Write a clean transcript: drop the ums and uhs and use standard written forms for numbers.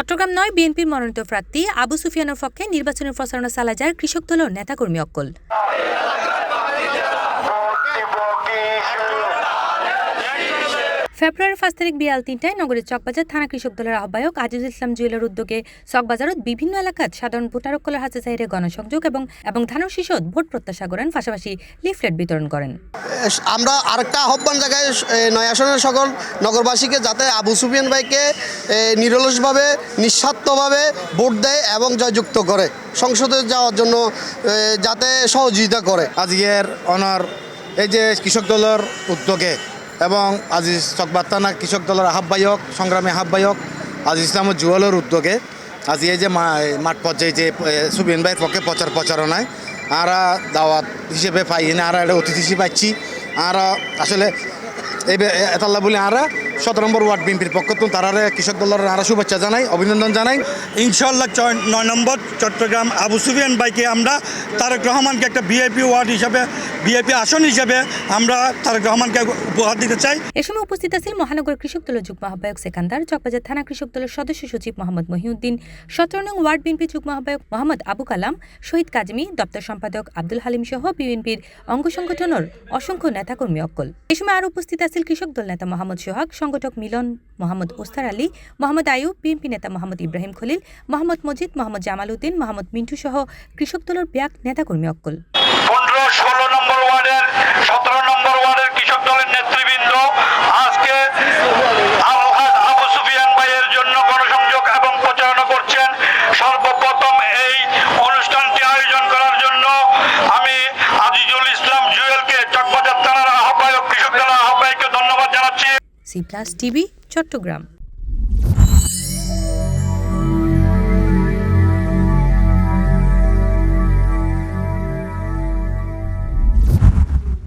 চট্টগ্রাম ৯ বিএনপির মনোনীত প্রার্থী আবু সুফিয়ানের পক্ষে নির্বাচনী প্রচারণা চালায় কৃষক দলের নেতাকর্মী অক্কল। ফেব্রুয়ারির ৫ তারিখ বিয়াল ৩টায় নগরের চকবাজার থানা কৃষক দলের আহ্বায়ক আজিজুল ইসলাম জুয়েলের উদ্যোগে চকবাজারত বিভিন্ন এলাকাত সাধারণ ভোটারকলের হাতে চাইরে গণসংযোগ এবং ধানের শীষত ভোট প্রত্যাশা করেন, পাশাপাশি লিফলেট বিতরণ করেন। আমরা আরেকটা আহ্বান জায়গায় নয় আসনের সকল নগরবাসীকে যাতে আবু সুফিয়ান ভাইকে নিরলসভাবে নিঃস্বার্থভাবে ভোট দেয় এবং জয়যুক্ত করে, সংসদে যাওয়ার জন্য যাতে সহযোগিতা করে। আজকের অনার এই যে কৃষক দলের উদ্যোগে এবং আজিজ চকবাজার থানা কৃষক দলের আহ্বায়ক সংগ্রামী আহ্বায়ক আজিজ ইসলাম জুয়েলের উদ্যোগে আজ এই যে মাঠ পর্যায়ে যে সুফিয়ান ভাইয়ের পক্ষে প্রচারণায় আমরা দাওয়াত হিসেবে পাই না, আমরা একটা অতিথি হিসেবে পাচ্ছি। আমরা আসলে এই এতাল্লা বলে আমরা ১৭ নম্বর ওয়ার্ড বিএনপির পক্ষ তো তারা কৃষক দলের আমরা শুভেচ্ছা জানাই, অভিনন্দন জানাই। ইনশাল্লাহ ৯ নম্বর চট্টগ্রাম আবু সুফিয়ান ভাইকে আমরা তারেক রহমানকে একটা ভিআইপি ওয়ার্ড হিসাবে, ভিআইপি আসন হিসাবে আমরা তারেক রহমানকে উপহার দিতে চাই। এ সময় উপস্থিত আছেন মহানগর কৃষক দলের যুগ্ম আহ্বায়ক সেকান্দার, চকবাজার থানা কৃষক দলের সদস্য সচিব মোহাম্মদ মহিউদ্দিন, ১৭ নং ওয়ার্ড বিএনপি যুগ্ম আহ্বায়ক মোহাম্মদ আবু কালাম, শহীদ কাজমি, দপ্তর সম্পাদক আব্দুল হালিম সহ বিএনপির অঙ্গ সংগঠনের অসংখ্য নেতাকর্মী অক্কল। এ সময় আরও উপস্থিত আছেন কৃষক দল নেতা মোহাম্মদ সোহাগ, সংগঠক মিলন, মোহাম্মদ ওস্তার আলী, মোহাম্মদ আয়ুব, বিএনপি নেতা মোহাম্মদ ইব্রাহিম খলিল, মোহাম্মদ মজিদ, মোহাম্মদ জামাল উদ্দিন, মোহাম্মদ মিন্টু সহ কৃষক দলের ব্যাক নেতাকর্মী অক্কল। ১৫-১৬ নম্বর ওয়ার্ডের ১৭ নম্বর ওয়ার্ডের কৃষক দলের নেতৃবৃন্দ আজকে আবু সুফিয়ান ভাইয়ের জন্য গণসংযোগ এবং প্রচারণা করছেন। সর্বপ্রথম এই অনুষ্ঠানটি আয়োজন করার জন্য আমি আজিজুল ইসলাম জুয়েলকে চকবাজার থানার আহ্বায়ক কৃষক দলের আহ্বায়ককে ধন্যবাদ জানাচ্ছি। C+ TV, Chittagong.